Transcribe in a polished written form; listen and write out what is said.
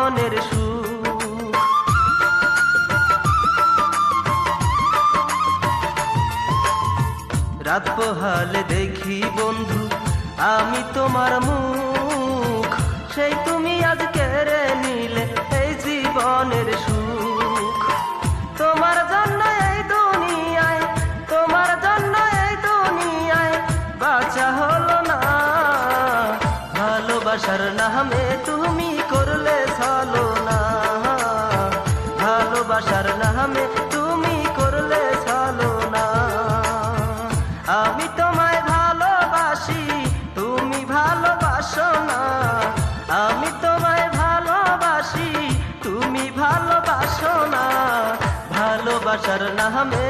জীবনের সুখ। রাত পোহালে দেখি বন্ধু আমি তোমার মুখ, সেই তুমি আজ কেড়ে নিলে এই জীবনের সুখ। তোমার জন্য এই দুনিয়ায়, তোমার জন্য এই দুনিয়ায় বাঁচা হলো না। ভালোবাসার নামে তুমি করলে ছলনা, ভালোবাসার নামে তুমি করলে ছলনা। আমি তোমায় ভালোবাসি, তুমি ভালোবাসো না। আমি তোমায় ভালোবাসি, তুমি ভালোবাসো না। ভালোবাসার নামে